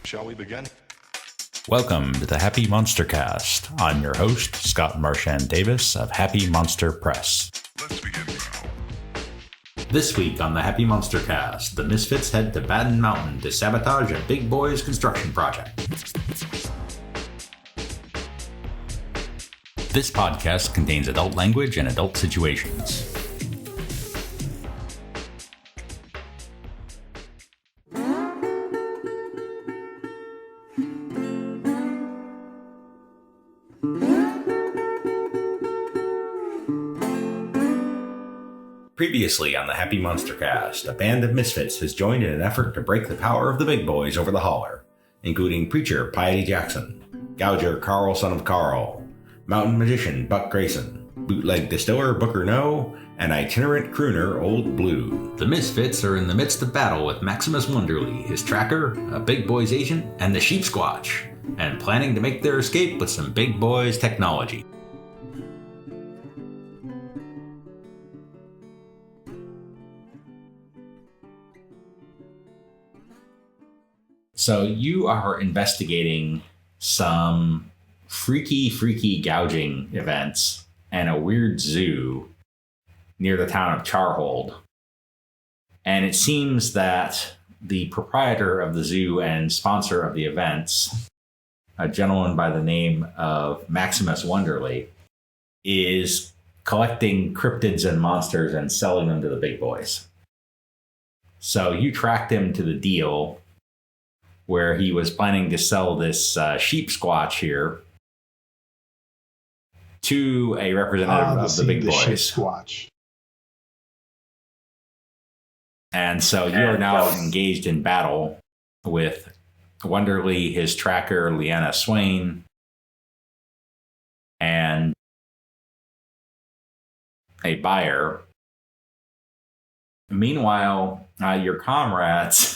Shall we begin? Welcome to the Happy MonsterCast. I'm your host, Scott Marchand Davis of Happy Monster Press. Let's begin now. This week on the Happy MonsterCast, the misfits head to Badin Mountain to sabotage a big boy's construction project. This podcast contains adult language and adult situations. Previously on the Happy MonsterCast, a band of misfits has joined in an effort to break the power of the big boys over the Holler, including preacher Piety Jackson, gouger Karl son of Karl, mountain magician Buck Grayson, bootleg distiller Booker Noe, and itinerant crooner Old Blue. The misfits are in the midst of battle with Maximus Wonderly, his tracker, a big boy's agent, and the sheep squatch, and planning to make their escape with some big boys technology. So you are investigating some freaky gouging events and a weird zoo near the town of Charhold. And it seems that the proprietor of the zoo and sponsor of the events, a gentleman by the name of Maximus Wonderly, is collecting cryptids and monsters and selling them to the big boys. So you tracked him to the deal where he was planning to sell this sheep squatch here to a representative of the big boys. Sheep squatch. And so you are now engaged in battle with Wonderly, his tracker, Leanna Swain, and a buyer. Meanwhile, your comrades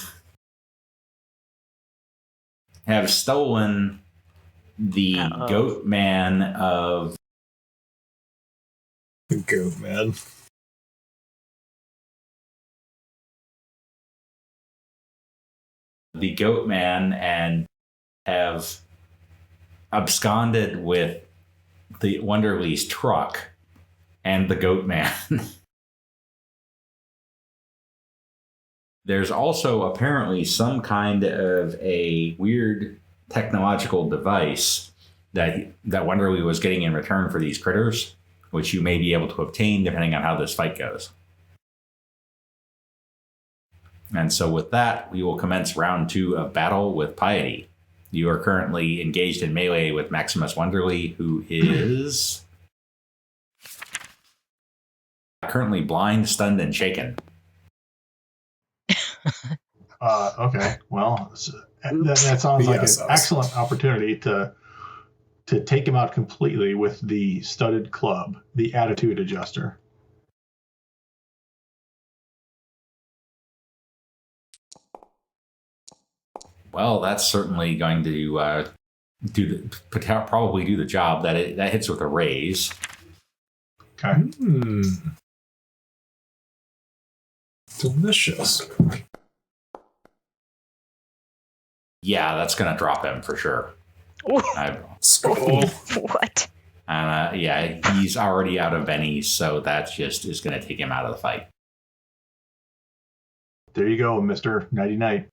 have stolen the goat man of... The goat man. The goat man and have absconded with the Wonderly's truck and the goat man. There's also apparently some kind of a weird technological device that Wonderly was getting in return for these critters, which you may be able to obtain depending on how this fight goes. And so with that, we will commence round 2 of battle with Piety. You are currently engaged in melee with Maximus Wonderly, who is currently blind, stunned, and shaken. Okay. Well, that sounds like an excellent opportunity to take him out completely with the studded club, the attitude adjuster. Well, that's certainly going to probably do the job. That hits with a raise. Okay. Delicious. Yeah, that's going to drop him for sure. What? And yeah, he's already out of bennies, so that just is going to take him out of the fight. There you go, Mr. Nighty Night.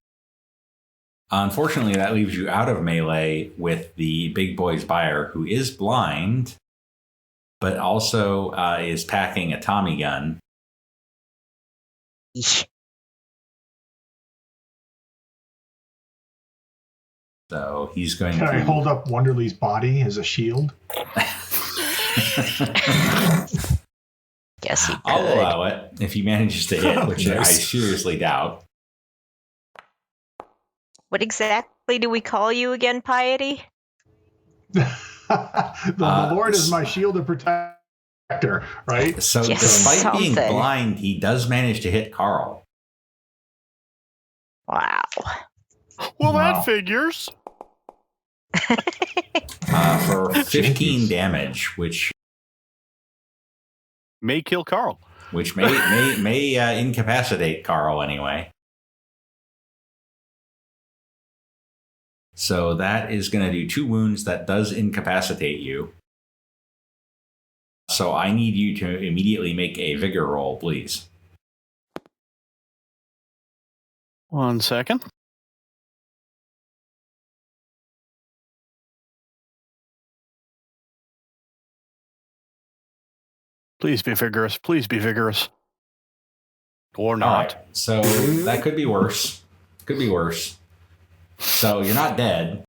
Unfortunately, that leaves you out of melee with the big boy's buyer, who is blind, but also is packing a Tommy gun. So he's going Can I hold up Wonderly's body as a shield? Guess he could. I'll allow it if he manages to hit, which I seriously doubt. What exactly do we call you again, Piety? the Lord is my shield and protector, right? So Yes, despite being something. blind, he does manage to hit Karl. Wow. Well, Wow. that figures. For 15 damage, which May kill Karl. may incapacitate Karl anyway. So that is going to do 2 wounds. That does incapacitate you. So I need you to immediately make a vigor roll, please. 1 second. Please be vigorous. Please be vigorous. Or not. All right. So that could be worse. Could be worse. So you're not dead.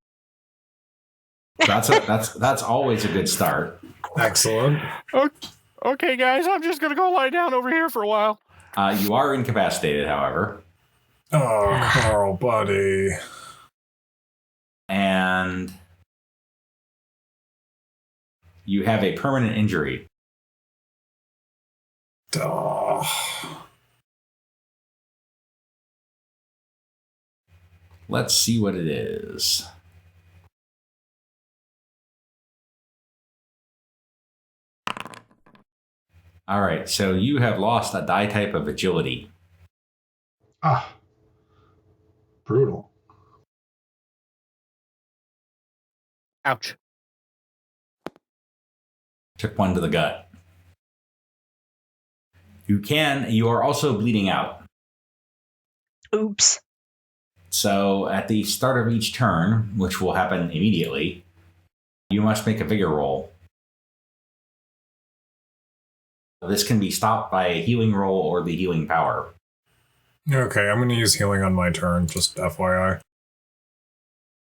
That's always a good start. Excellent. Okay, guys, I'm just going to go lie down over here for a while. You are incapacitated, however. Oh, Karl, buddy. And you have a permanent injury. Oh. Let's see what it is. All right, so you have lost a die type of agility. Ah. Brutal. Ouch. Took 1 to the gut. You are also bleeding out. Oops. So at the start of each turn, which will happen immediately, you must make a vigor roll. This can be stopped by a healing roll or the healing power. Okay, I'm going to use healing on my turn, just FYI.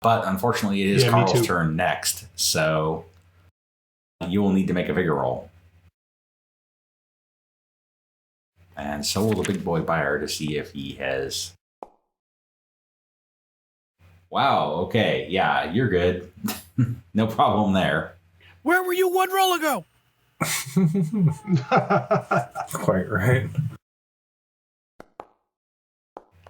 But unfortunately, it is Yeah, me Karl's too. turn next, so you will need to make a vigor roll. And so will the big boy buyer to see if he has... Wow, okay, yeah, you're good. No problem there. Where were you 1 roll ago? Quite right.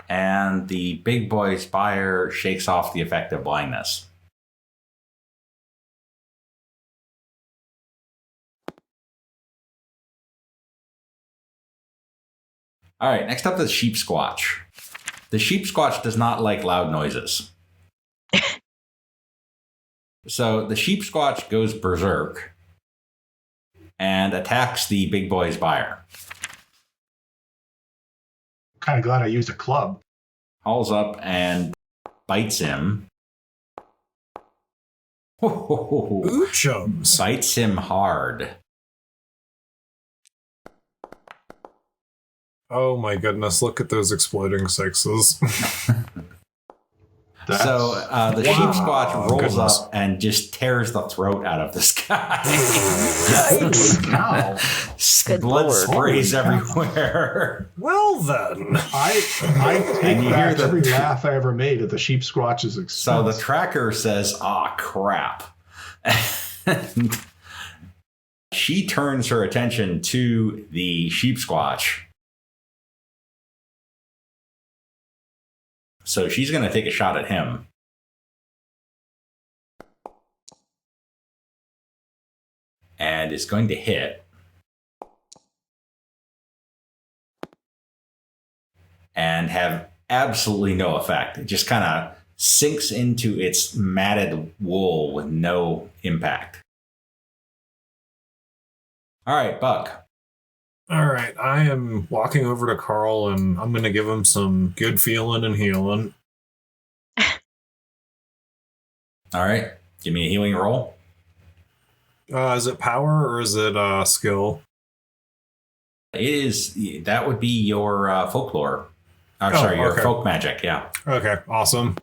And the big boy's buyer shakes off the effect of blindness. All right, next up the sheep squatch. The sheep squatch does not like loud noises. So the sheep squatch goes berserk and attacks the big boy's buyer. Kind of glad I used a club. Hauls up and bites him. Ooh, chums. Bites him hard. Oh my goodness, look at those exploding 6s. So the sheep squatch rolls goodness. up and just tears the throat out of this guy. Holy cow. Good Blood lord. sprays Holy cow. Well everywhere. then. I take And you back hear the- every laugh I ever made at the sheep squatch's expense. So the tracker says, "Ah, crap." And she turns her attention to the sheep squatch. So she's going to take a shot at him. And is going to hit. And have absolutely no effect. It just kind of sinks into its matted wool with no impact. All right, Buck. All right, I am walking over to Karl and I'm going to give him some good feeling and healing. All right, give me a healing roll. Is it power or is it skill? It is, that would be your folklore. Oh, Sorry, your okay. folk magic, yeah. Okay, awesome.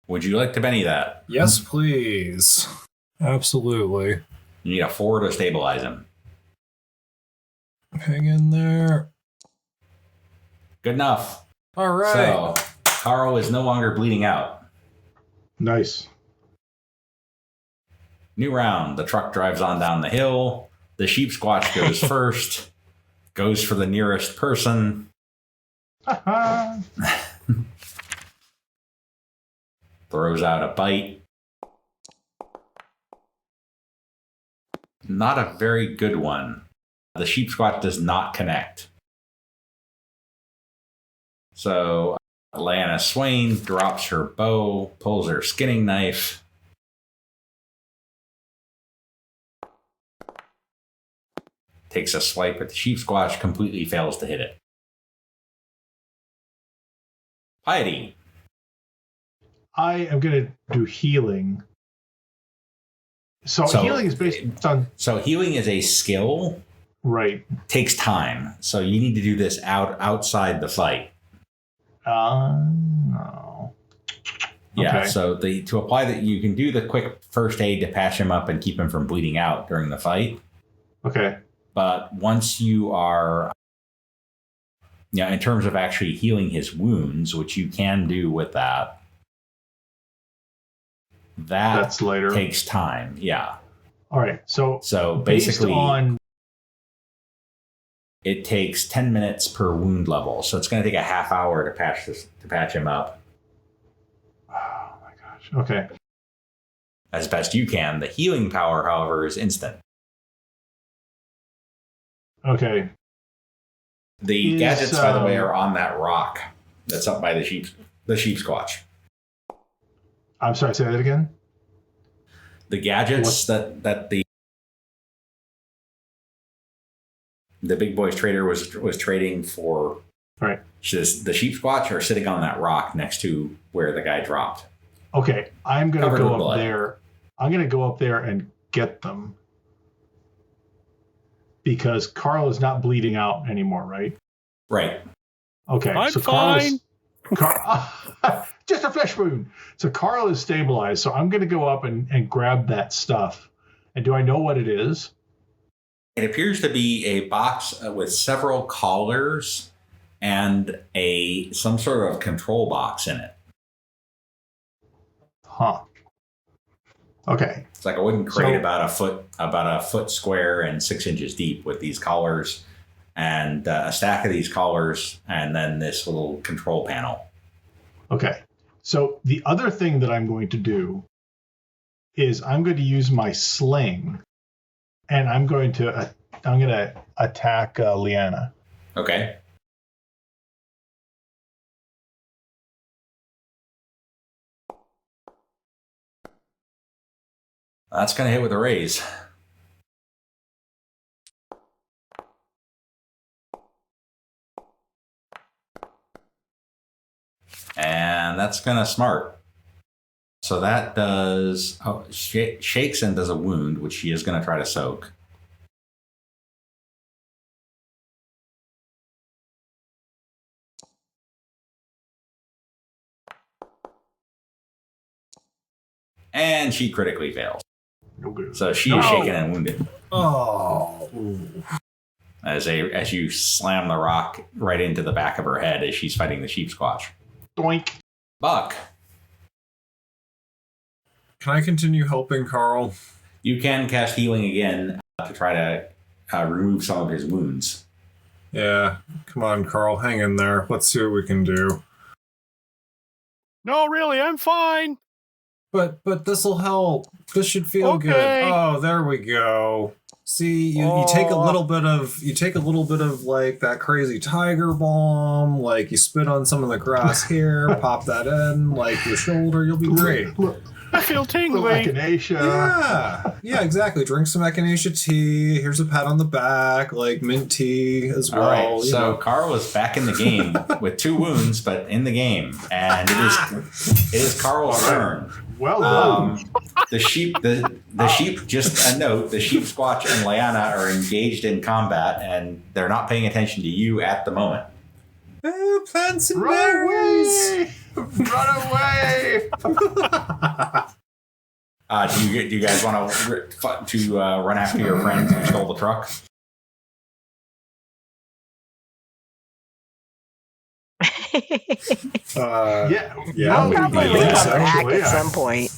Would you like to Benny that? Yes, please. Absolutely. You need a 4 to stabilize him. Hang in there. Good enough. All right. So, Karl is no longer bleeding out. Nice. New round. The truck drives on down the hill. The sheep squatch goes first. Goes for the nearest person. Throws out a bite. Not a very good one. The sheep squatch does not connect. So Lyanna Swain drops her bow, pulls her skinning knife. Takes a swipe at the sheep squatch, completely fails to hit it. Piety. I am going to do healing. So healing is based on... So healing is a skill. Right. Takes time. So you need to do this outside the fight. No. Yeah, Okay. so to apply that, you can do the quick first aid to patch him up and keep him from bleeding out during the fight. Okay. But once you are, in terms of actually healing his wounds, which you can do with that, That's later. Takes time. Yeah. All right. So basically, on... it takes 10 minutes per wound level. So it's going to take a half hour to patch him up. Oh my gosh. Okay. As best you can. The healing power, however, is instant. Okay. The gadgets, by the way, are on that rock that's up by the sheep squatch. I'm sorry, say that again? The gadgets that the big boys trader was trading for, right, the sheep squatch are sitting on that rock next to where the guy dropped. Okay, I'm going to go up blood. there. I'm going to go up there and get them. Because Karl is not bleeding out anymore, right? Right. Okay. I'm so fine. Just a flesh wound. So Karl is stabilized. So I'm going to go up and grab that stuff. And do I know what it is? It appears to be a box with several collars and some sort of control box in it. Huh. Okay. It's like a wooden crate about a foot square and 6 inches deep with these collars and a stack of these collars and then this little control panel. Okay. So the other thing that I'm going to do is I'm going to use my sling and I'm going to attack Lyanna. Okay. That's going to hit with a raise. And that's going to smart. So that does... shakes and does a wound, which she is going to try to soak. And she critically fails. So she is shaken and wounded. Oh. As you slam the rock right into the back of her head as she's fighting the sheep squatch. Doink. Buck. Can I continue helping Karl? You can cast healing again to try to remove some of his wounds. Yeah. Come on, Karl. Hang in there. Let's see what we can do. No, really, I'm fine. But this'll help. This should feel good. Oh, there we go. See, you take a little bit of like that crazy tiger balm, like you spit on some of the grass here, pop that in, like your shoulder, you'll be great. I feel tingly. Echinacea. Yeah, exactly. Drink some echinacea tea. Here's a pat on the back, like mint tea as well. All right, so Karl is back in the game with 2 wounds, but in the game, and it is Karl's turn. Well done. The sheep, just a note, the sheep squatch and Lyanna are engaged in combat, and they're not paying attention to you at the moment. Plants and Run berries. away! Run away! Do you guys want to run after your friends who stole the truck? Yeah. Probably Yeah, come back actually, at some point.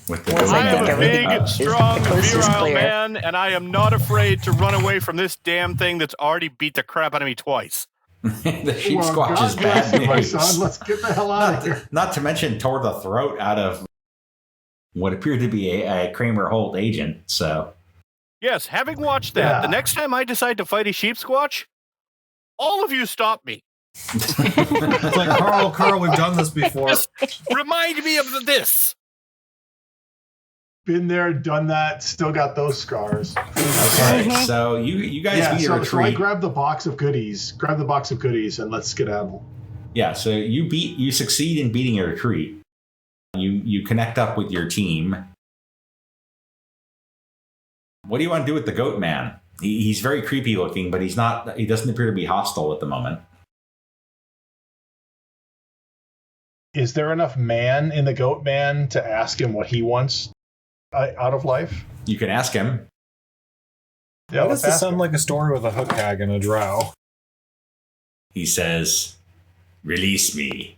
With the Once I I am think a everything big, is- strong, the coast is virile clear. man, and I am not afraid to run away from this damn thing that's already beat the crap out of me twice. The sheep Well, squatch God is bless bad you, my news. son. Let's get the hell out of here. Not to mention tore the throat out of what appeared to be a Kramer Holt agent. So Yes, having watched that, Yeah. the next time I decide to fight a sheep squatch, all of you stop me. It's like, Karl, we've done this before. Remind me of this. Been there, done that, still got those scars. Okay, so you guys beat a so I retreat. grab the box of goodies, and let's skedaddle. Yeah, so you succeed in beating a retreat. You connect up with your team. What do you want to do with the goat man? He's very creepy looking, but he doesn't appear to be hostile at the moment. Is there enough man in the goat man to ask him what he wants out of life? You can ask him. Yeah, Why does this sound like a story with a hook hag and a drow? He says, "Release me."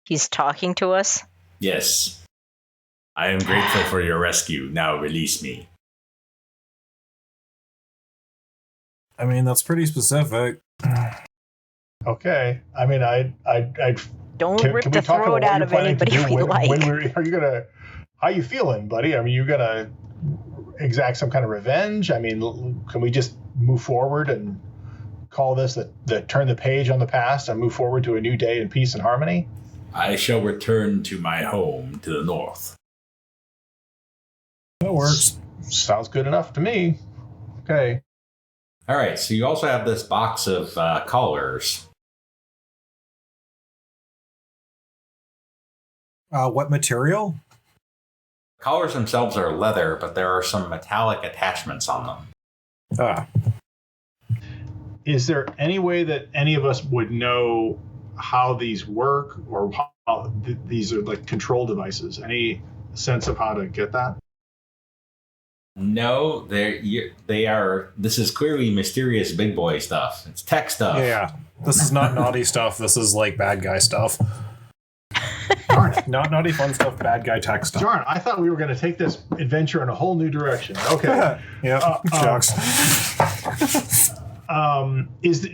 He's talking to us. Yes. I am grateful for your rescue. Now release me. I mean, that's pretty specific. Okay. I mean, I Don't rip can the we talk throat about out what of you're planning to anybody do? we like. Are you gonna? How you feeling, buddy? I mean, you gonna exact some kind of revenge? I mean, can we just move forward and call this the turn the page on the past and move forward to a new day in peace and harmony? I shall return to my home to the north. That works. Sounds good enough to me. Okay. All right, so you also have this box of collars. What material? Collars themselves are leather, but there are some metallic attachments on them. Is there any way that any of us would know how these work, or how these are like control devices? Any sense of how to get that? No, they are. This is clearly mysterious big boy stuff. It's tech stuff. Yeah. This is not naughty stuff. This is like bad guy stuff. Darn it. Not naughty fun stuff, bad guy tech stuff. Darn, I thought we were going to take this adventure in a whole new direction. Okay. Yeah, shucks.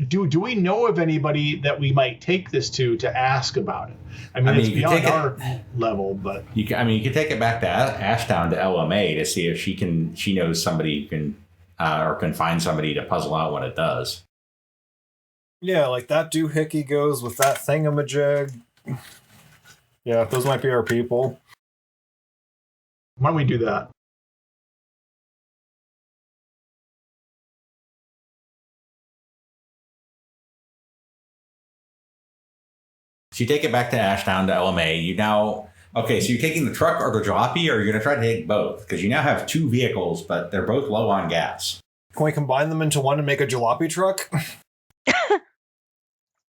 Do we know of anybody that we might take this to ask about it? I mean it's beyond our level, but you can take it back to Ashdown to LMA to see if she knows somebody who can or can find somebody to puzzle out what it does. Yeah, like that doohickey goes with that thingamajig. Yeah, those might be our people. Why don't we do that? So you take it back to Ashdown to LMA. So you're taking the truck or the jalopy, or you're going to try to take both? Because you now have two vehicles, but they're both low on gas. Can we combine them into one and make a jalopy truck?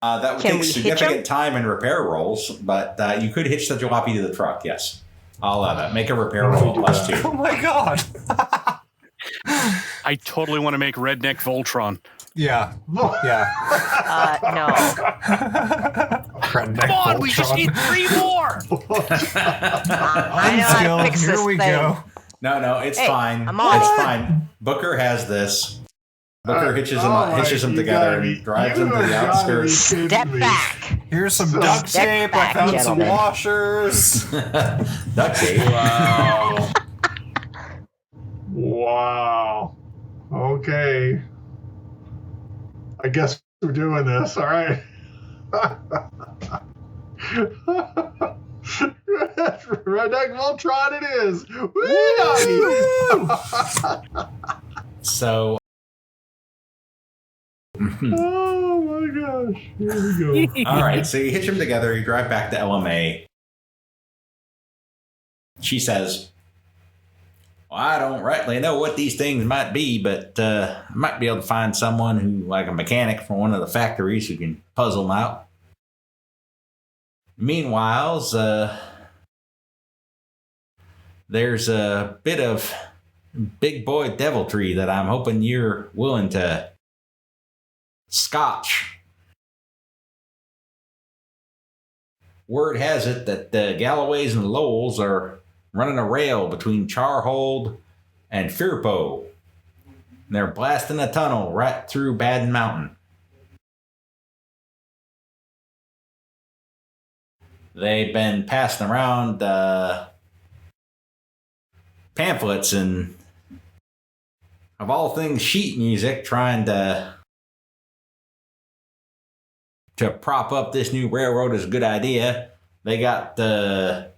That would take significant time and repair rolls, but you could hitch the jalopy to the truck, yes. I'll allow that. Make a repair roll plus 2. Oh my god! I totally want to make Redneck Voltron. Yeah. Yeah. No. Come on, we just need 3 more. I know how to fix Here this we thing. go. No, it's Hey, fine. I'm on It's it. fine. Booker has this. Booker hitches them you together gotta be- and drives them to you the gotta be outskirts. kidding Step me. back. Here's some So- duct Step tape. back, I found gentlemen. some washers. Duct tape. Wow. Wow. Okay. I guess we're doing this. All right. Redneck Voltron it is. Woo! So. Oh my gosh. Here we go. All right, so you hitch them together, you drive back to LMA. She says, "Well, I don't rightly know what these things might be, but I might be able to find someone who, like a mechanic from one of the factories, who can puzzle them out. Meanwhile, there's a bit of big boy deviltry that I'm hoping you're willing to scotch. Word has it that the Galloways and Lowells are running a rail between Charhold and Firpo. And they're blasting a tunnel right through Badin Mountain. They've been passing around pamphlets and, of all things, sheet music, trying to to prop up this new railroad is a good idea. They got they're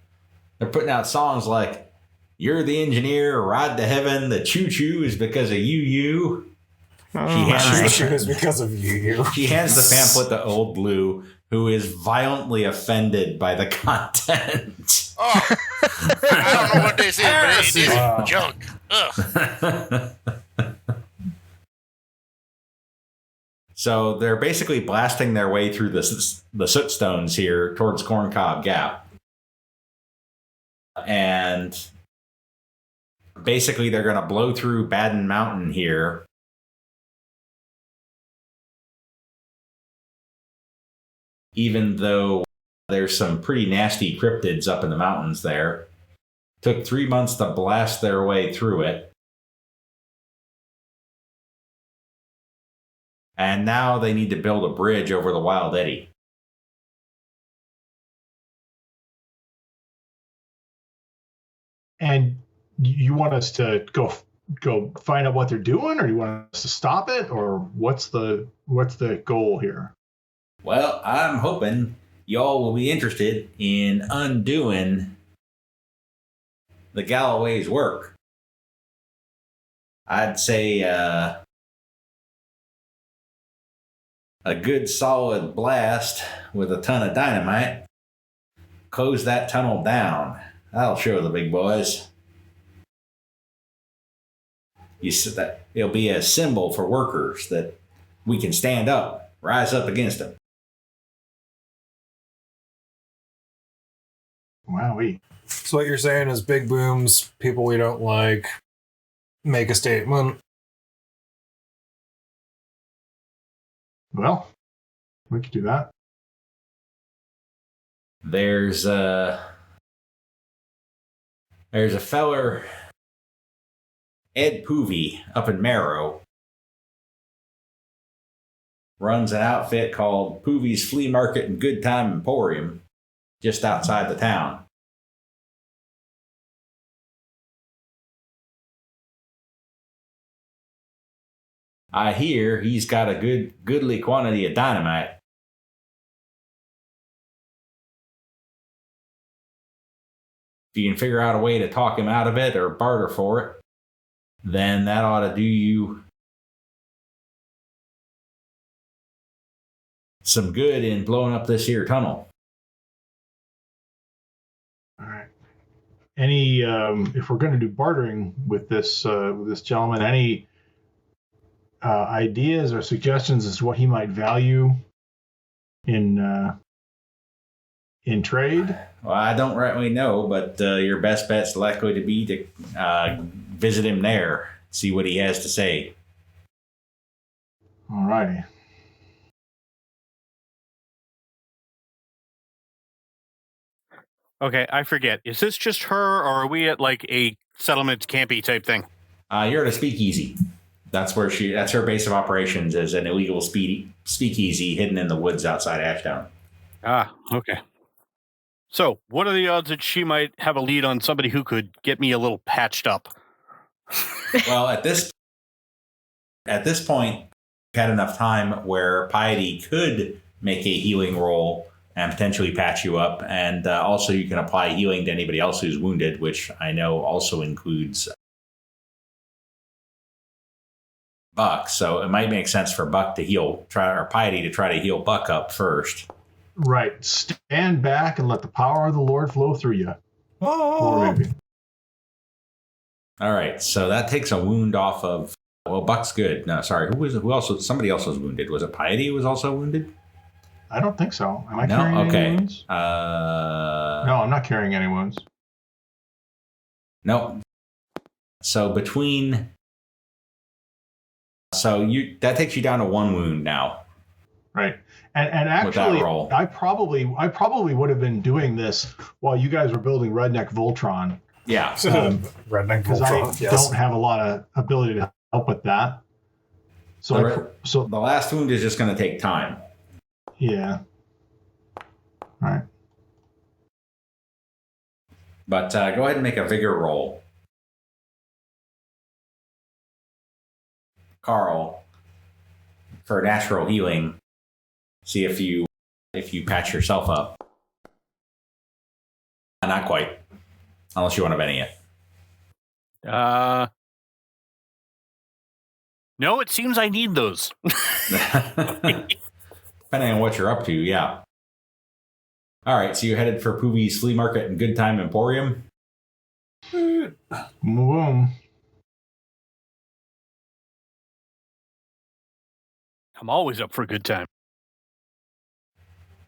putting out songs like "You're the Engineer," "Ride to Heaven," "The Choo Choo is because of you." Choo-choo is because of you. She hands the pamphlet to Old Blue, who is violently offended by the content. Oh, I don't know what this is, but it is junk. Ugh. So they're basically blasting their way through the soot stones here towards Corncob Gap. And basically they're going to blow through Badin Mountain here. Even though there's some pretty nasty cryptids up in the mountains there. Took 3 months to blast their way through it. And now they need to build a bridge over the Wild Eddy. And you want us to go find out what they're doing, or you want us to stop it, or what's the goal here? Well, I'm hoping y'all will be interested in undoing the Galloway's work. I'd say a good solid blast with a ton of dynamite. Close that tunnel down. That'll show the big boys. You said that it'll be a symbol for workers that we can stand up, rise up against them. Wowee. So what you're saying is big booms, people we don't like, make a statement. Well, we could do that. There's a feller, Ed Poovey, up in Marrow. Runs an outfit called Poovey's Flea Market and Good Time Emporium, just outside the town. I hear he's got a goodly quantity of dynamite. If you can figure out a way to talk him out of it or barter for it, then that ought to do you some good in blowing up this here tunnel. All right. Any, if we're going to do bartering with this gentleman, any ideas or suggestions as to what he might value in trade? Well, I don't rightly know, but your best bet's likely to be to visit him there, see what he has to say. All righty. Okay, I forget. Is this just her, or are we at like a settlement campy type thing? You're at a speakeasy. That's where that's her base of operations, is an illegal speakeasy hidden in the woods outside Ashdown. Ah, okay. So, what are the odds that she might have a lead on somebody who could get me a little patched up? Well, at this point, we've had enough time where Piety could make a healing roll and potentially patch you up, and also you can apply healing to anybody else who's wounded, which I know also includes Buck. So it might make sense for Buck to or Piety to try to heal Buck up first. Right. Stand back and let the power of the Lord flow through you. Or maybe. All right. So that takes a wound off of. Well, Buck's good. No, sorry. Who else? Somebody else was wounded. Was it Piety who was also wounded? I don't think so. Am I No. carrying Okay. any wounds? No, I'm not carrying any wounds. No. So that takes you down to one wound now. Right. And actually, roll. I probably would have been doing this while you guys were building Redneck Voltron. Yeah. Redneck Because I Voltron, yes. don't have a lot of ability to help with that. So The last wound is just going to take time. Yeah. All right. But go ahead and make a vigor roll. Karl, for natural healing, see if you if you patch yourself up. Not quite. Unless you want to Benny it. No, it seems I need those. Depending on what you're up to, yeah. All right, so you headed for Poovy's Flea Market and Good Time Emporium? Boom. I'm always up for a good time.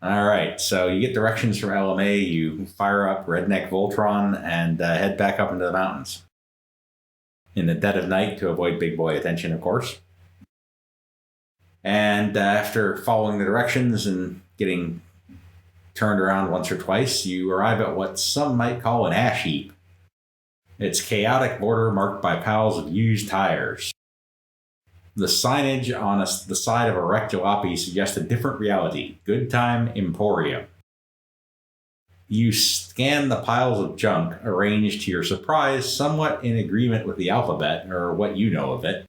All right, so you get directions from LMA, you fire up Redneck Voltron, and head back up into the mountains. In the dead of night to avoid big boy attention, of course. And after following the directions and getting turned around once or twice, you arrive at what some might call an ash heap. It's chaotic border marked by piles of used tires. The signage on the side of a wrecked jalopy suggests a different reality. Good Time Emporium. You scan the piles of junk, arranged to your surprise, somewhat in agreement with the alphabet, or what you know of it.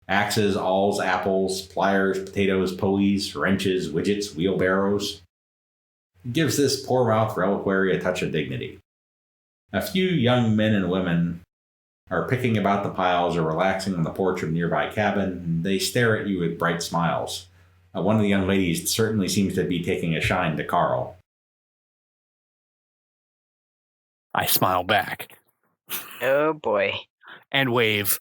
Axes, awls, apples, pliers, potatoes, pulleys, wrenches, widgets, wheelbarrows. It gives this poor-mouthed reliquary a touch of dignity. A few young men and women are picking about the piles or relaxing on the porch of a nearby cabin, and they stare at you with bright smiles. One of the young ladies certainly seems to be taking a shine to Karl. I smile back. Oh boy. And wave.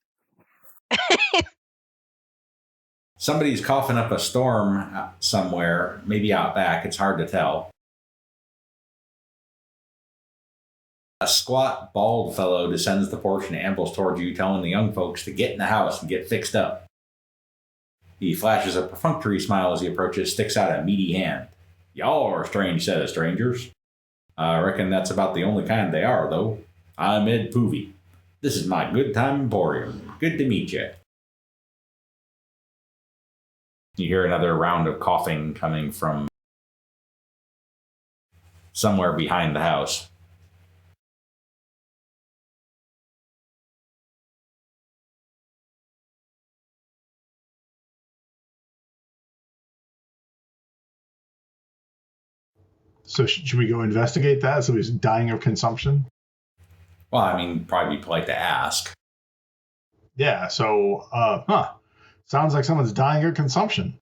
Somebody's coughing up a storm somewhere, maybe out back, it's hard to tell. A squat, bald fellow descends the porch and ambles towards you, telling the young folks to get in the house and get fixed up. He flashes a perfunctory smile as he approaches, sticks out a meaty hand. Y'all are a strange set of strangers. I reckon that's about the only kind they are, though. I'm Ed Poovy. This is my Good Time Emporium. Good to meet you. You hear another round of coughing coming from somewhere behind the house. So should we go investigate that? So he's dying of consumption? Well, I mean, probably be polite to ask. Yeah, so, sounds like someone's dying of consumption.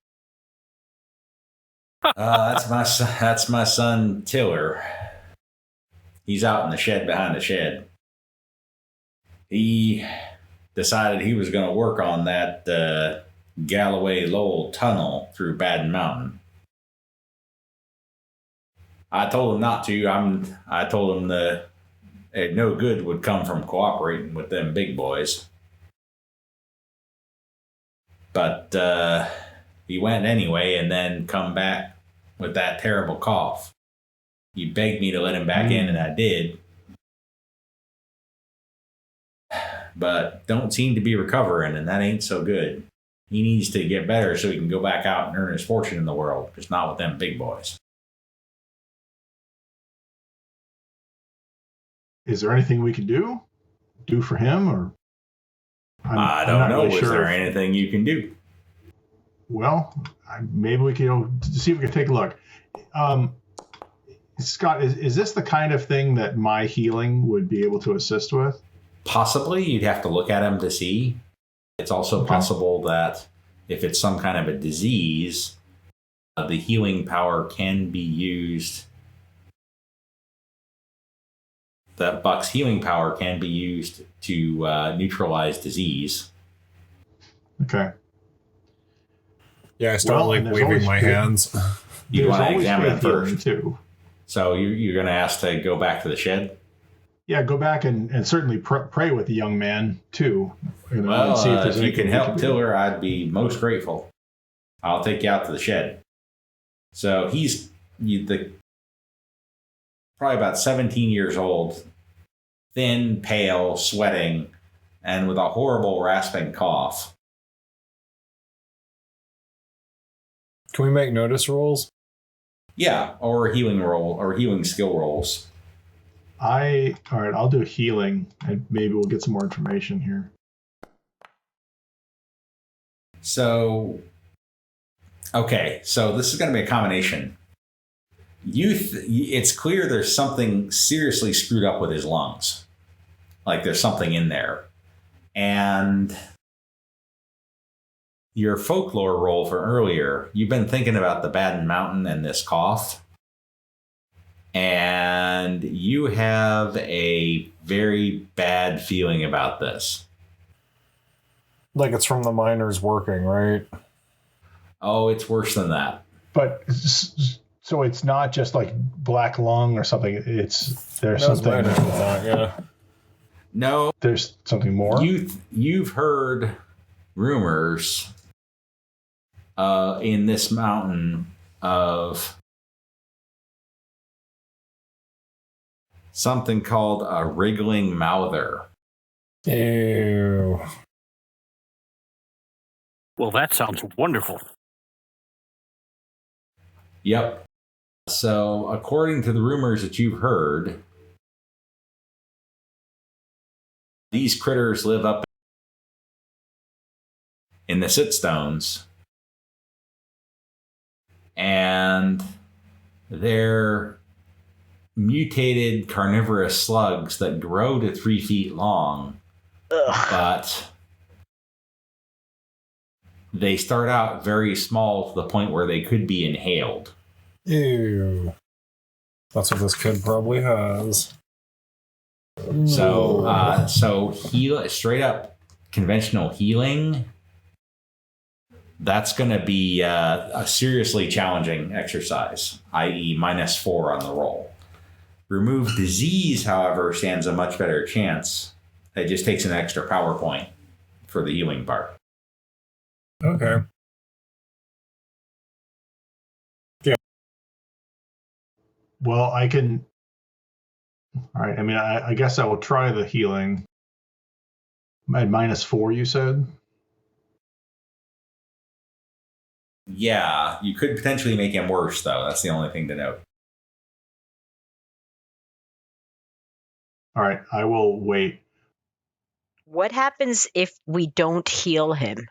That's my son, Tiller. He's out in the shed behind the shed. He decided he was going to work on that Galloway-Lowell tunnel through Badin Mountain. I told him not to. I told him that no good would come from cooperating with them big boys. But he went anyway and then come back with that terrible cough. He begged me to let him back in, and I did. But don't seem to be recovering, and that ain't so good. He needs to get better so he can go back out and earn his fortune in the world, just not with them big boys. Is there anything we can do for him, or? I don't know. Really Is there anything you can do? Well, maybe we can see if we can take a look. Scott, is this the kind of thing that my healing would be able to assist with? Possibly. You'd have to look at him to see. It's also possible that if it's some kind of a disease, the healing power can be used. That Buck's healing power can be used to neutralize disease. Okay. Yeah, I start waving my hands. You want to examine it healing first, too. So you're going to ask to go back to the shed? Yeah, go back and certainly pray with the young man too. Well, see if you can help Tiller, I'd be most grateful. I'll take you out to the shed. So he's probably about 17 years old, thin, pale, sweating, and with a horrible rasping cough. Can we make notice rolls? Yeah, or healing roll, or healing skill rolls. All right, I'll do healing, and maybe we'll get some more information here. So, okay, so this is going to be a combination. It's clear there's something seriously screwed up with his lungs. Like there's something in there. And your folklore roll for earlier, you've been thinking about the Badin Mountain and this cough. And you have a very bad feeling about this. Like it's from the miners working, right? Oh, it's worse than that. But so it's not just like black lung or something. There's something. Yeah. No, there's something more. You've heard rumors in this mountain of something called a wriggling mouther. Ew. Well, that sounds wonderful. Yep. So, according to the rumors that you've heard, these critters live up in the sitstones, and they're mutated carnivorous slugs that grow to 3 feet long. Ugh. But they start out very small to the point where they could be inhaled. Ew. That's what this kid probably has. So straight up conventional healing, that's going to be a seriously challenging exercise, i.e. -4 on the roll. Remove disease, however, stands a much better chance. It just takes an extra power point for the healing part. Okay. Yeah. Well, I can. All right. I mean, I guess I will try the healing. At -4, you said? Yeah, you could potentially make him worse, though. That's the only thing to note. All right. I will wait. What happens if we don't heal him?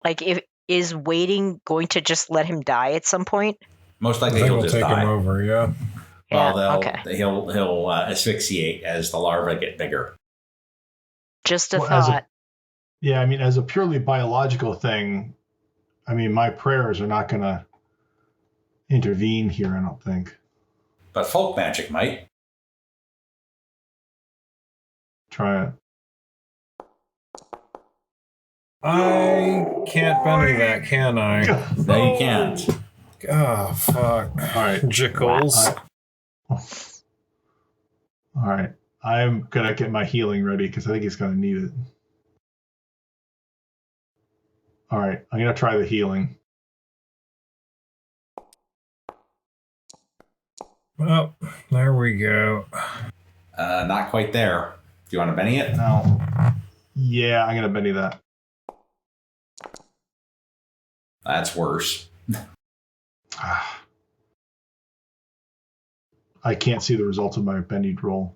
Like, is waiting going to just let him die at some point? Most I likely think he'll we'll just take die. him over, yeah. Well, Okay. he'll asphyxiate as the larvae get bigger. Just a Well, as a- thought. Yeah, I mean, as a purely biological thing, I mean, my prayers are not going to intervene here, I don't think. But folk magic might. Try it. I can't Benny that, can I? No, you can't. Oh, fuck. All right. Jickles. All right. I'm going to get my healing ready because I think he's going to need it. All right. I'm going to try the healing. Oh, there we go. Not quite there. Do you want to Benny it? No. Yeah, I'm going to Benny that. That's worse. I can't see the results of my Bennied roll.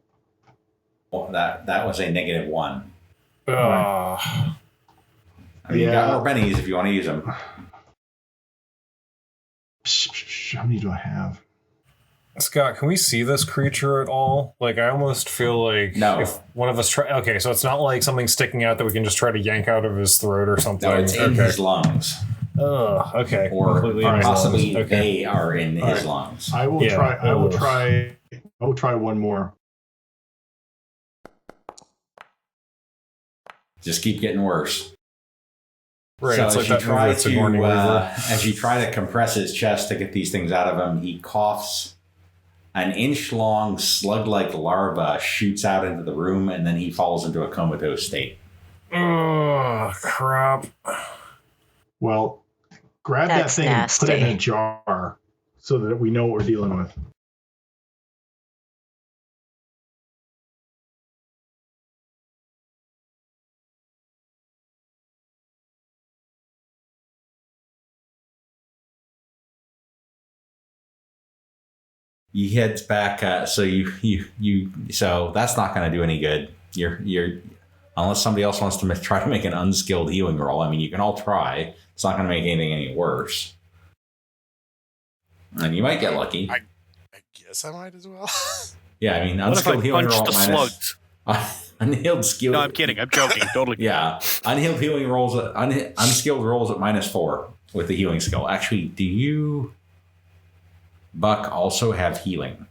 Well, that was a -1. Ugh. I mean, you got Yeah. more bennies if you want to use them. How many do I have? Scott, can we see this creature at all? Like, I almost feel like No. if one of us try. Okay, so it's not like something sticking out that we can just try to yank out of his throat or something. No, it's in okay. his lungs. Ugh, okay. Or Completely in his possibly lungs. Okay. they are in his right. lungs. I will Yeah, try. I will ugh. try. I will try one more. Just keep getting worse. Right, So it's as like you that try movie, It's a Sigourney Weaver. as you try to compress his chest to get these things out of him, he coughs. An inch-long slug-like larva shoots out into the room, and then he falls into a comatose state. Ugh, crap. Well, grab That's that thing and put it in a nasty. jar so that we know what we're dealing with. He heads back. So so that's not going to do any good. You're unless somebody else wants to try to make an unskilled healing roll. I mean, you can all try. It's not going to make anything any worse. And you might get lucky. I guess I might as well. Yeah, I mean, What if I unskilled healing punch roll the minus... slugs? Unhealed skill. No, I'm kidding. I'm joking. Totally. Yeah, unhealed healing rolls. Unskilled rolls at -4 with the healing skill. Actually, do you, Buck, also have healing?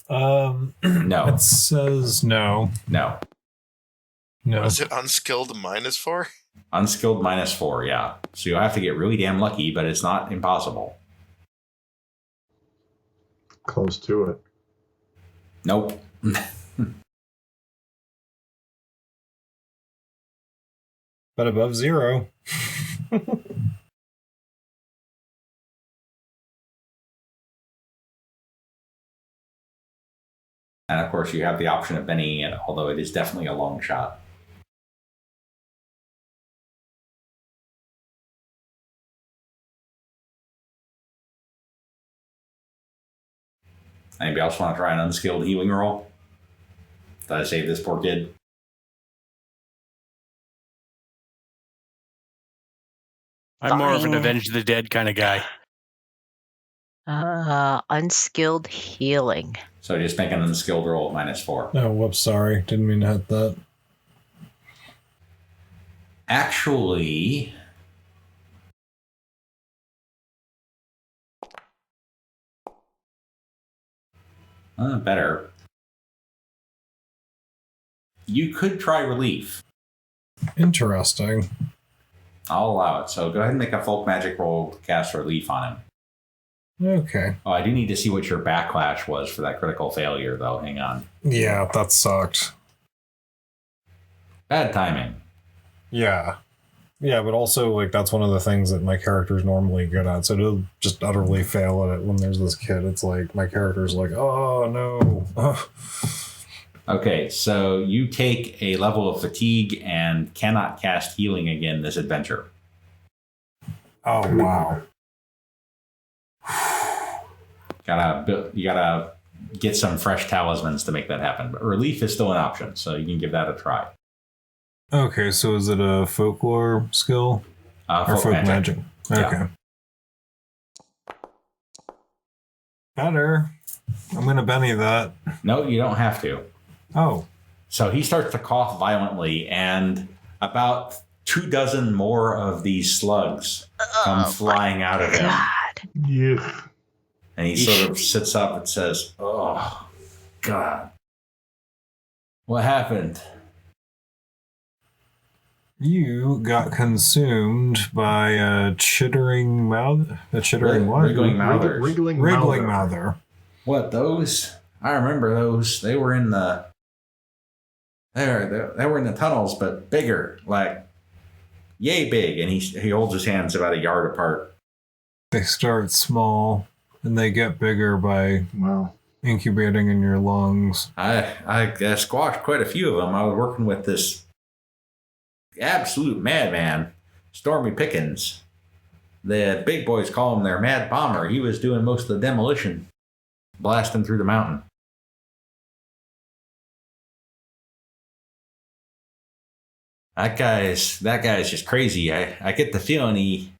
No. No, It says no. no. No. Was it unskilled -4? Unskilled -4. Yeah, so you'll have to get really damn lucky, but it's not impossible. Close to it. Nope. But above 0. And of course, you have the option of bennying it, although it is definitely a long shot. Anybody else want to try an unskilled healing roll? Did I save this poor kid? I'm more of an Fine. Avenge the Dead kind of guy. Unskilled healing. So just make an unskilled roll at -4. Oh, whoops, sorry. Didn't mean to hit that. Actually, better. You could try relief. Interesting. I'll allow it. So go ahead and make a folk magic roll to cast relief on him. Okay. Oh, I do need to see what your backlash was for that critical failure, though. Hang on. Yeah, that sucked. Bad timing. Yeah. Yeah, but also, like, that's one of the things that my character's normally good at. So to just utterly fail at it when there's this kid, it's like, my character's like, oh, no. Ugh. Okay, so you take a level of fatigue and cannot cast healing again this adventure. Oh, wow. You gotta get some fresh talismans to make that happen. But relief is still an option, so you can give that a try. Okay, so is it a folklore skill? Or folk magic? Okay. Yeah. Better. I'm going to Benny that. No, you don't have to. Oh. So he starts to cough violently, and about 24 more of these slugs come flying out of him. God. Yeah. And he sort of sits up and says, "Oh, God. What happened?" You got consumed by a chittering mouth. A chittering what? Wriggling mouthers. Wriggling mouther. What, those? I remember those. They were in the... They were in the tunnels, but bigger. Like, yay big. And he holds his hands about a yard apart. They start small, and they get bigger by Wow. incubating in your lungs. I squashed quite a few of them. I was working with this absolute madman, Stormy Pickens. The big boys call him their mad bomber. He was doing most of the demolition, blasting through the mountain. That guy's just crazy. I get the feeling he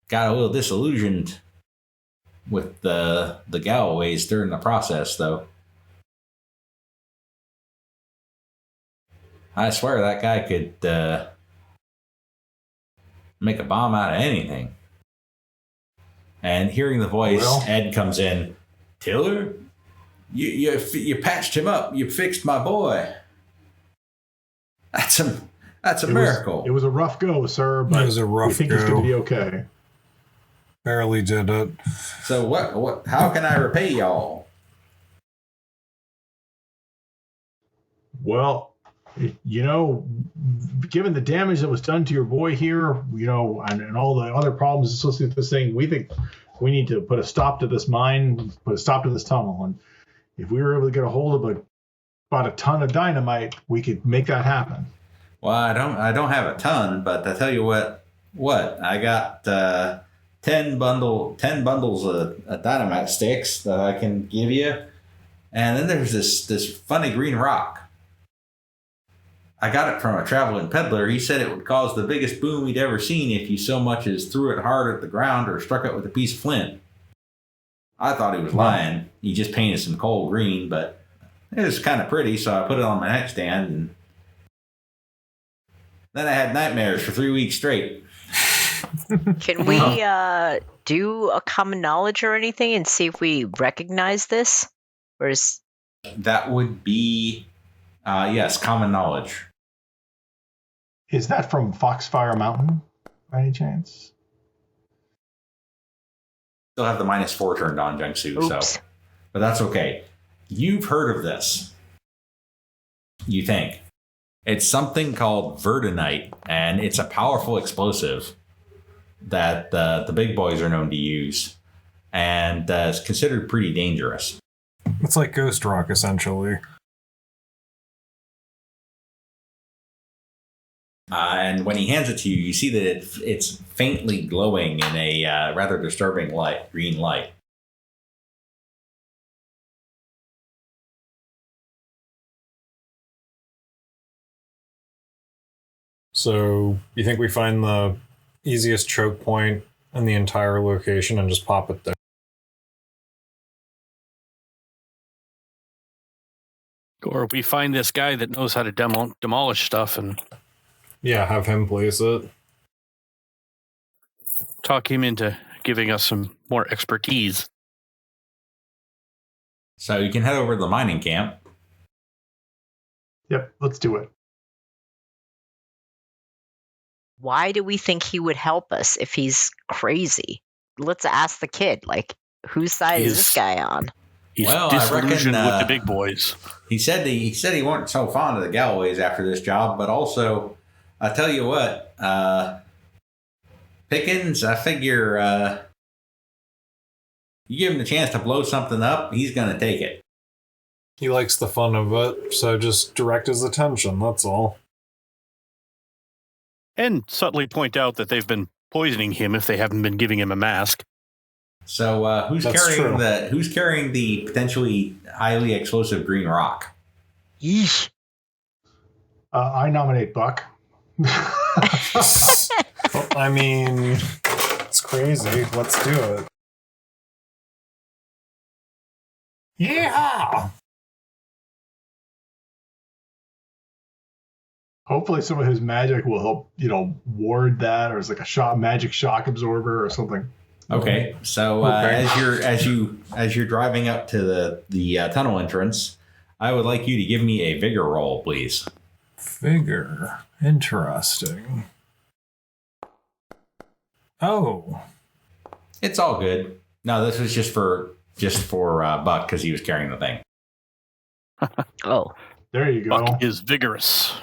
got a little disillusioned with the Galloways during the process, though. I swear that guy could make a bomb out of anything. And hearing the voice, Ed comes in. "Tiller, you patched him up. You fixed my boy. That's a miracle." It was a rough go, sir, but It was a rough we think it's go. going to be okay. Barely did it. So what? How can I repay y'all? Well, given the damage that was done to your boy here, and all the other problems associated with this thing, we think we need to put a stop to this mine, put a stop to this tunnel. And if we were able to get a hold of about a ton of dynamite, we could make that happen. Well, I don't have a ton, but I tell you what I got 10 bundles of dynamite sticks that I can give you, and then there's this funny green rock. I got it from a traveling peddler. He said it would cause the biggest boom he'd ever seen if you so much as threw it hard at the ground or struck it with a piece of flint. I thought he was lying. He just painted some coal green, but it was kind of pretty, so I put it on my nightstand, and then I had nightmares for 3 weeks straight. Can we do a common knowledge or anything and see if we recognize this? Or is That would be, yes, common knowledge. Is that from Foxfire Mountain, by any chance? Still have the -4 turned on, Jung Soo, so. oops? But that's okay. You've heard of this. You think. It's something called verdinite, and it's a powerful explosive that the big boys are known to use, and it's considered pretty dangerous. It's like Ghost Rock, essentially. And when he hands it to you, you see that it's faintly glowing in a rather disturbing green light. So, you think we find the easiest choke point in the entire location and just pop it there? Or we find this guy that knows how to demolish stuff and Yeah, have him place it. talk him into giving us some more expertise. So you can head over to the mining camp. Yep, let's do it. Why do we think he would help us if he's crazy? Let's ask the kid, like, whose side is this guy on? He's Well, I reckon, disillusioned with the big boys. He said he weren't so fond of the Galloways after this job, but also, I tell you what, Pickens, I figure you give him the chance to blow something up, he's going to take it. He likes the fun of it, so just direct his attention, that's all. And subtly point out that they've been poisoning him if they haven't been giving him a mask. So who's That's carrying the potentially highly explosive green rock? Yeesh. I nominate Buck. I mean, it's crazy. Let's do it. Yeah! Hopefully some of his magic will help, ward that, or it's like a magic shock absorber or something. Okay, so as you're driving up to the tunnel entrance, I would like you to give me a vigor roll, please. Vigor. Interesting. Oh. It's all good. No, this was just for Buck because he was carrying the thing. Oh. There you go. Buck is vigorous.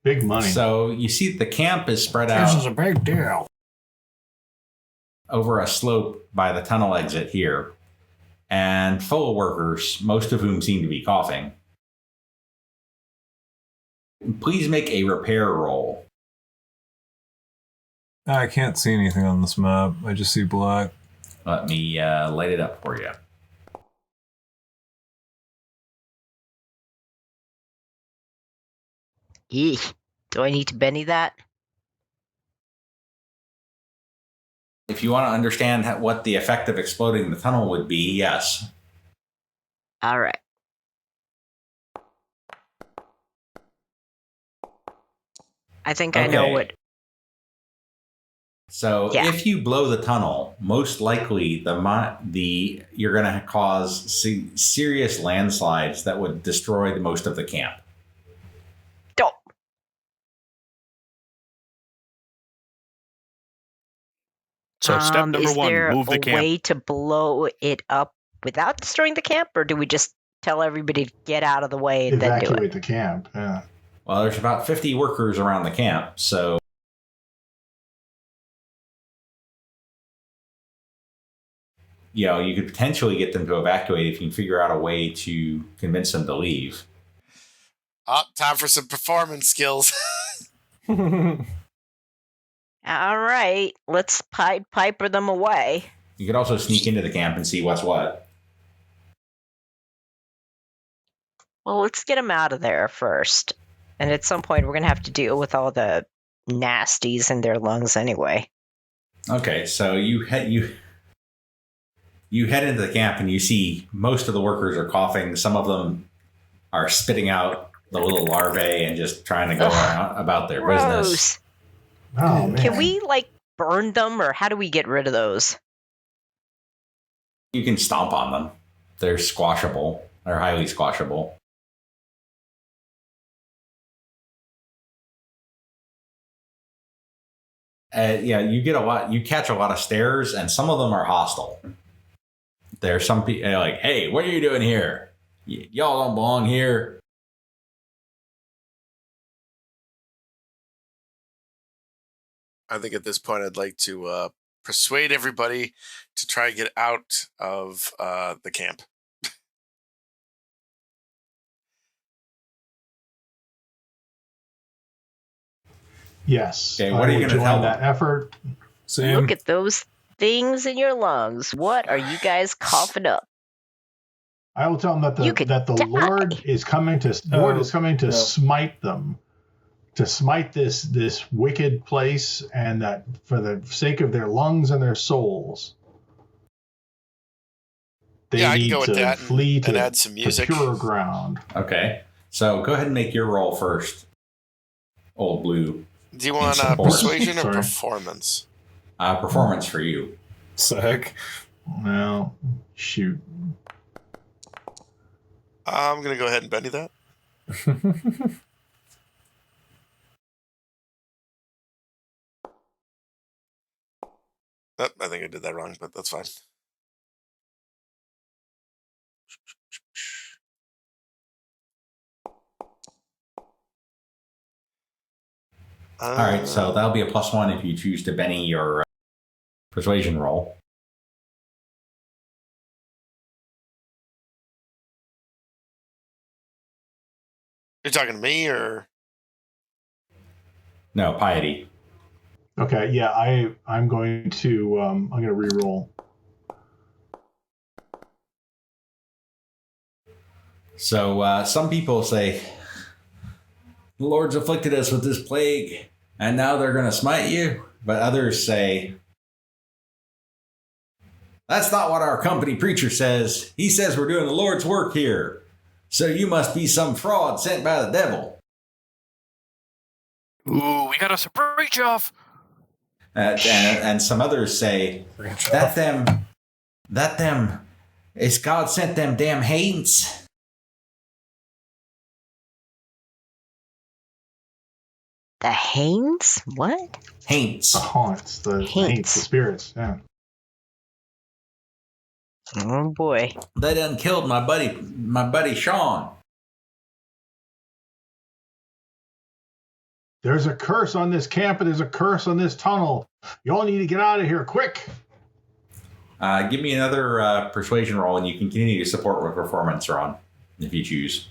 Big money. So you see the camp is spread out. This is a big deal. Over a slope by the tunnel exit here, and full of workers, most of whom seem to be coughing. Please make a repair roll. I can't see anything on this map. I just see black. Let me light it up for you. Yeesh. Do I need to Benny that? If you want to understand what the effect of exploding the tunnel would be, yes. All right. I think I know Okay. what. So Yeah. if you blow the tunnel, most likely you're going to cause serious landslides that would destroy most of the camp. Don't. So step number one, move the Is there a camp. way to blow it up without destroying the camp, or do we just tell everybody to get out of the way and then do Evacuate it? the camp. Yeah. Well, there's about 50 workers around the camp, so you could potentially get them to evacuate if you can figure out a way to convince them to leave. Oh, time for some performance skills. All right, let's piper them away. You could also sneak into the camp and see what's what. Well, let's get them out of there first. And at some point, we're going to have to deal with all the nasties in their lungs anyway. Okay, so you You head into the camp and you see most of the workers are coughing. Some of them are spitting out the little larvae and just trying to go around about their business. Gross. Oh, man. Can we, like, burn them, or how do we get rid of those? You can stomp on them. They're squashable. They're highly squashable. Yeah, you get a lot. You catch a lot of stares, and some of them are hostile. There's some people like, "Hey, what are you doing here? Y'all don't belong here." I think at this point I'd like to persuade everybody to try and get out of the camp. Yes. Okay, what are you going gonna to tell join that them? effort? Sam, Look at those things in your lungs. What are you guys coughing up? I will tell them that You could the die. Lord is coming to no. smite them, to smite this wicked place, and that for the sake of their lungs and their souls, they Yeah, I can need go with to that flee and add some to music. purer ground. Okay, so go ahead and make your roll first. Old Blue. Do you want Support. persuasion or Sorry. performance? Performance for you. sick. Well, shoot. I'm going to go ahead and Benny that. Oh, I think I did that wrong, but that's fine. All right, so that'll be a +1 if you choose to Benny your persuasion roll. You're talking to me or? No, Piety. Okay, yeah, I'm going to re-roll. So some people say, the Lord's afflicted us with this plague, and now they're going to smite you. But others say, that's not what our company preacher says. He says we're doing the Lord's work here. So you must be some fraud sent by the devil. Ooh, we got us a breach off. And some others say, that them, is God sent them damn haints. The Haines? What? Haints. The haunts, the haints, the spirits. Yeah. Oh boy. They done killed my buddy Sean. There's a curse on this camp, and there's a curse on this tunnel. You all need to get out of here, quick! Give me another persuasion roll, and you can continue to support with performance, Ron, if you choose.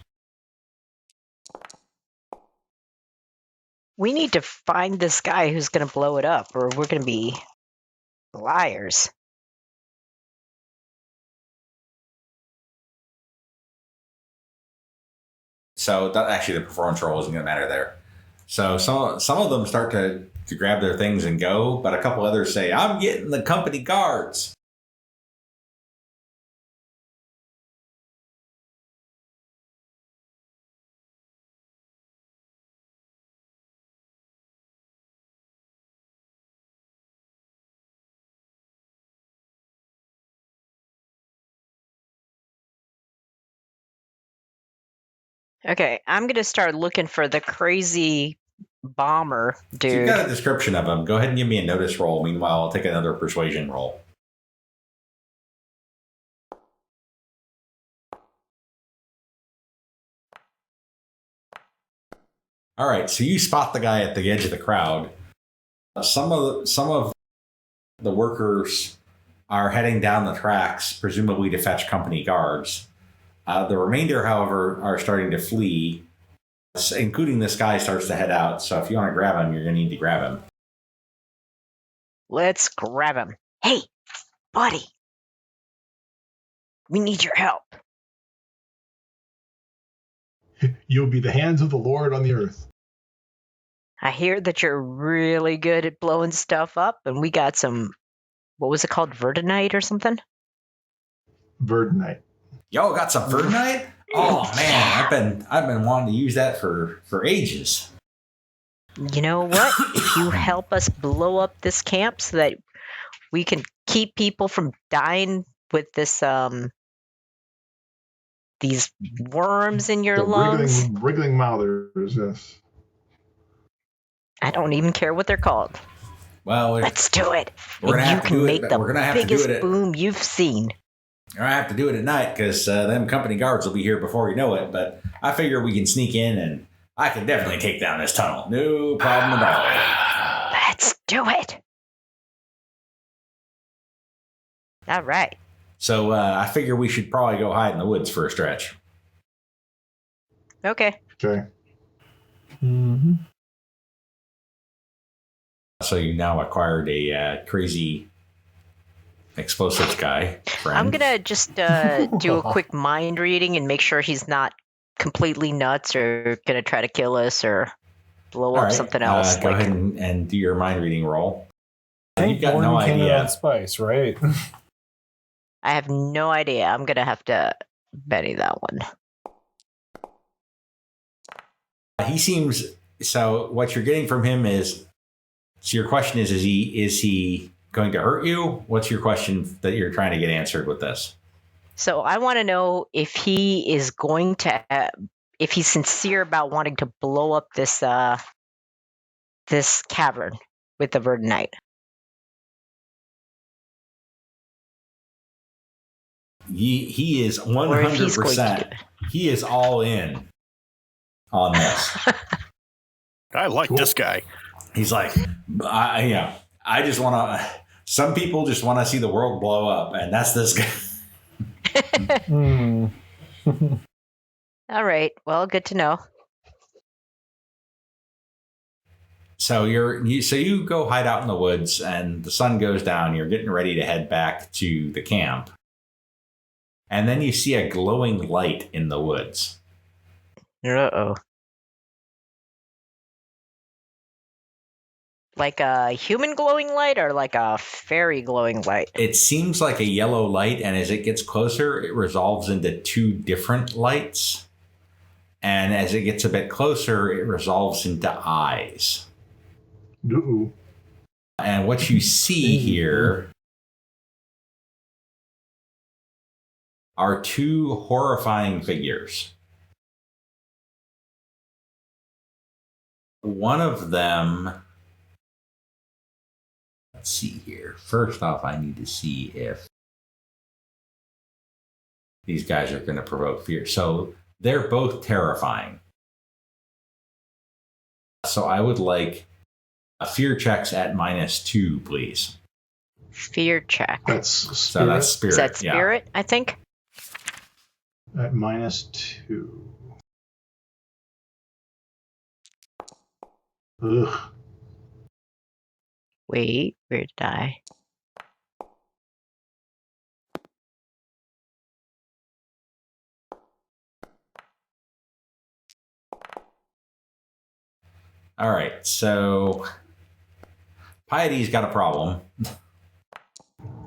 We need to find this guy who's going to blow it up, or we're going to be liars. So actually, the performance roll isn't going to matter there. So some of them start to grab their things and go, but a couple others say, I'm getting the company guards. Okay, I'm going to start looking for the crazy bomber So you've dude. got a description of them. Go ahead and give me a notice roll. Meanwhile, I'll take another persuasion roll. All right, so you spot the guy at the edge of the crowd. Some of the workers are heading down the tracks, presumably to fetch company guards. The remainder, however, are starting to flee, including this guy starts to head out. So if you want to grab him, you're going to need to grab him. Let's grab him. Hey, buddy. We need your help. You'll be the hands of the Lord on the earth. I hear that you're really good at blowing stuff up, and we got some, what was it called, Verdinite or something? Verdonite. Y'all got some Verdonite? Oh man, I've been wanting to use that for ages. You know what? If you help us blow up this camp so that we can keep people from dying with this these worms in your The lungs. wriggling mouthers, yes. I don't even care what they're called. Well, Let's do it. we're gonna And you have to can do make it. the We're gonna have to do biggest it. boom you've seen. We're gonna have to do it at night because them company guards will be here before you know it. But I figure we can sneak in, and I can definitely take down this tunnel. No problem at all. Let's do it. All right. So I figure we should probably go hide in the woods for a stretch. Okay. Okay. Mm-hmm. So you now acquired a crazy explosives guy friend. I'm going to just do a quick mind reading and make sure he's not completely nuts or going to try to kill us or blow All up right, something else. Go ahead and do your mind reading roll. I think You've got Gordon no came in idea. on spice, right? I have no idea. I'm going to have to Benny that one. He seems so. What you're getting from him is. So your question is he going to hurt you? What's your question that you're trying to get answered with this? So I want to know if he is going to, if he's sincere about wanting to blow up this this cavern with the Verdonite. He is Or if he's going to 100%. do it. He is all in on this. I like this guy. He's like, I just want to. Some people just want to see the world blow up, and that's this guy. All right. Well, good to know. So you go hide out in the woods, and the sun goes down. You're getting ready to head back to the camp, and then you see a glowing light in the woods. Uh-oh. Like a human glowing light or like a fairy glowing light? It seems like a yellow light, and as it gets closer, it resolves into two different lights. And as it gets a bit closer, it resolves into eyes. Ooh. And what you see here are two horrifying figures. One of them, let's see here. First off, I need to see if these guys are going to provoke fear. So they're both terrifying. So I would like a fear checks at -2, please. Fear check. That's So spirit that's spirit. Is that spirit, I think? at -2. Ugh. Wait, where did I? All right, so Piety's got a problem.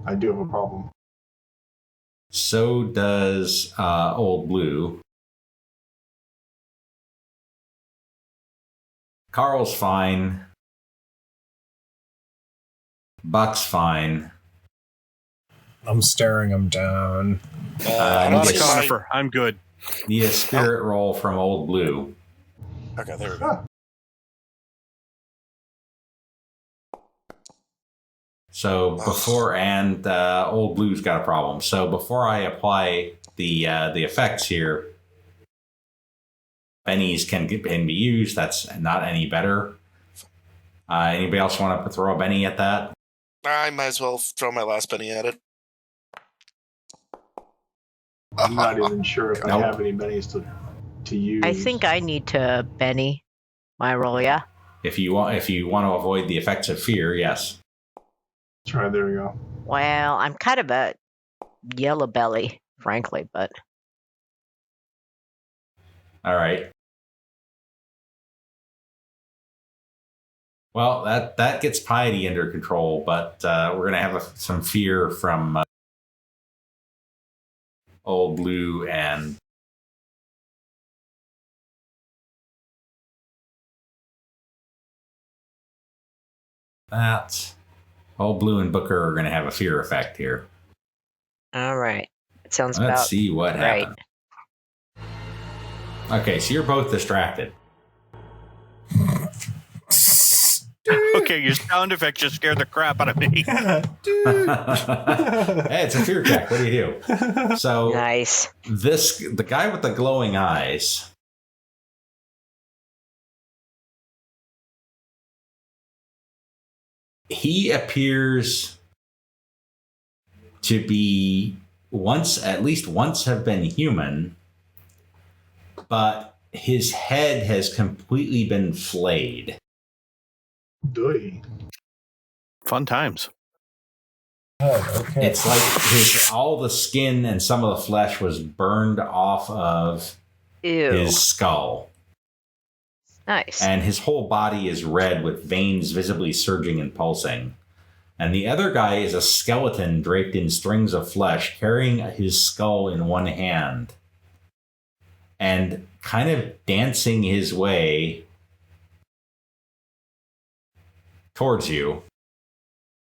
I do have a problem. So does Old Blue. Karl's fine. Buck's fine. I'm staring him down. I'm not a Yes. conifer. I'm good. Need a spirit roll from Old Blue. Okay, there we go. So before and Old Blue's got a problem. So before I apply the effects here, bennies can be used. That's not any better. Anybody else want to throw a benny at that? I might as well throw my last penny at it. I'm not even sure if Nope. I have any bennies to use. I think I need to Benny my roll, yeah? If you want to avoid the effects of fear, yes. Try. There we go. Well, I'm kind of a yellow belly, frankly, but All right. Well, that gets Piety under control, but we're gonna have some fear from Old Blue and that. Old Blue and Booker are going to have a fear effect here. All right. It sounds Let's about see what right. happens. Okay, so you're both distracted. Okay, your sound effect just scared the crap out of me. Hey, it's a fear check. What do you do? So Nice. the guy with the glowing eyes, he appears to be at least once have been human, but his head has completely been flayed. Doy. Fun times. Okay. It's like all the skin and some of the flesh was burned off of Ew. his skull. Nice. And his whole body is red with veins visibly surging and pulsing. And the other guy is a skeleton draped in strings of flesh, carrying his skull in one hand and kind of dancing his way towards you.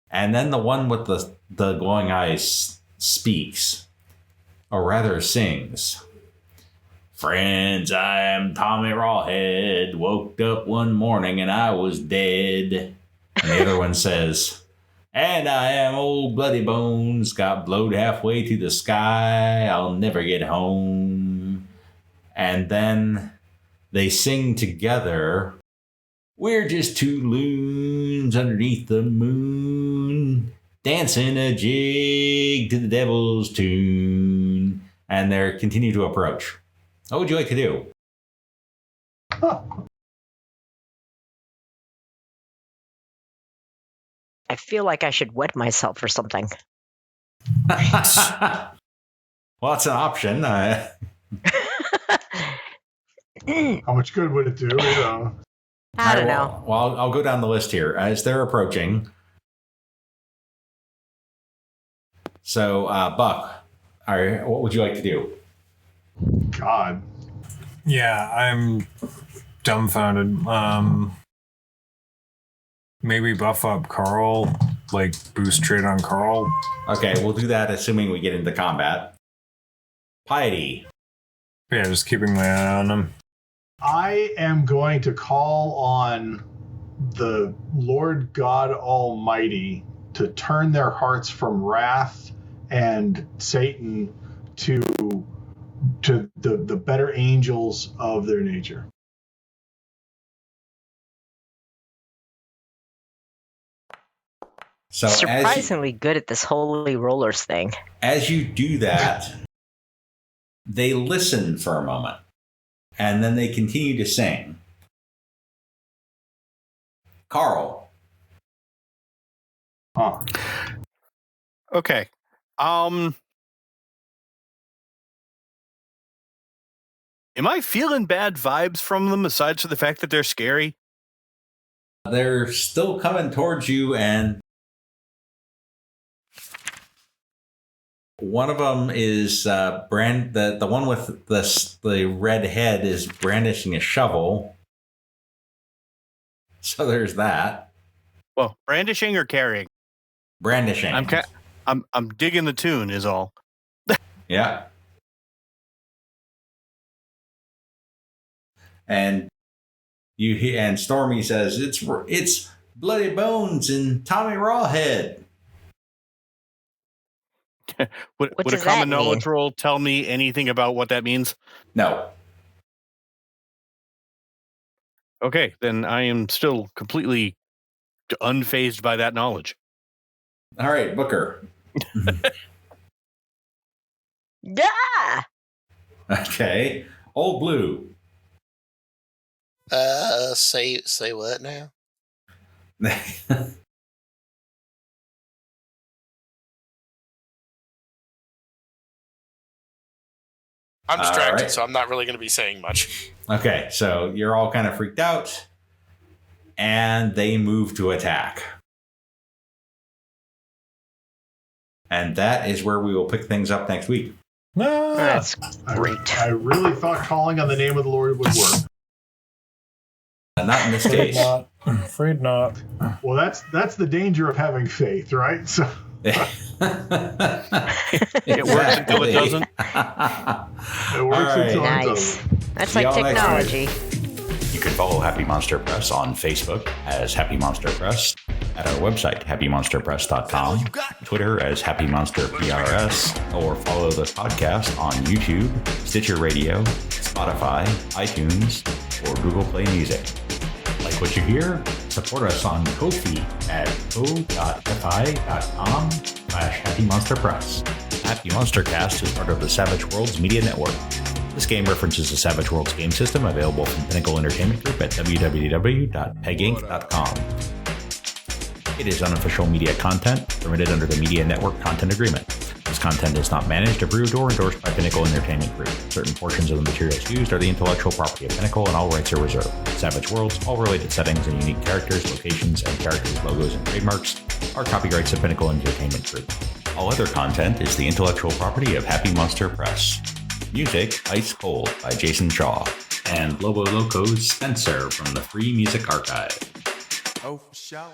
And then the one with the glowing eyes speaks, or rather sings. Friends, I am Tommy Rawhead. Woke up one morning and I was dead. And the other one says, and I am old Bloody Bones. Got blowed halfway to the sky. I'll never get home. And then they sing together. We're just two loons underneath the moon, dancing a jig to the devil's tune. And they continue to approach. What would you like to do? I feel like I should wet myself or something. Well, it's an option. How much good would it do? I don't know. Well, I'll go down the list here as they're approaching. So, Buck, what would you like to do? God. Yeah, I'm dumbfounded. Maybe buff up Karl, like boost trade on Karl. Okay, we'll do that assuming we get into combat. Piety. Yeah, just keeping my eye on him. I am going to call on the Lord God Almighty to turn their hearts from wrath and Satan to the better angels of their nature. So Surprisingly good at this holy rollers thing. as you do that, they listen for a moment, and then they continue to sing. Karl. Huh. Okay. Am I feeling bad vibes from them aside from the fact that they're scary? They're still coming towards you, and one of them is the one with the red head is brandishing a shovel. So there's that. Well, brandishing or carrying? Brandishing. I'm digging the tune is all. Yeah. And and Stormy says it's Bloody Bones and Tommy Rawhead. Would a does common that mean? knowledge roll tell me anything about what that means? No. Okay, then I am still completely unfazed by that knowledge. All right, Booker. Yeah. Okay. Old Blue. Say what now? I'm distracted, right. so I'm not really going to be saying much. Okay, so you're all kind of freaked out, and they move to attack. And that is where we will pick things up next week. No. That's I great. really thought calling on the name of the Lord would work. Not in this Afraid case. not. Afraid not. Well, that's the danger of having faith, right? So It works until it doesn't. it works until it Nice. doesn't. That's See like y'all next week. technology. You can follow Happy Monster Press on Facebook as Happy Monster Press, at our website, happymonsterpress.com, Twitter as Happy Monster PRS, or follow the podcast on YouTube, Stitcher Radio, Spotify, iTunes, or Google Play Music. Like what you hear? Support us on Ko-fi at ko.fi.com/Happy Monster Press. Happy MonsterCast is part of the Savage Worlds Media Network. This game references the Savage Worlds game system available from Pinnacle Entertainment Group at www.peginc.com. It is unofficial media content permitted under the Media Network Content Agreement. This content is not managed, approved, or endorsed by Pinnacle Entertainment Group. Certain portions of the materials used are the intellectual property of Pinnacle and all rights are reserved. Savage Worlds, all related settings and unique characters, locations, and characters' logos and trademarks are copyrights of Pinnacle Entertainment Group. All other content is the intellectual property of Happy Monster Press. Music, Ice Cold by Jason Shaw. And Lobo Loco's Spencer from the Free Music Archive. Oh, for sure.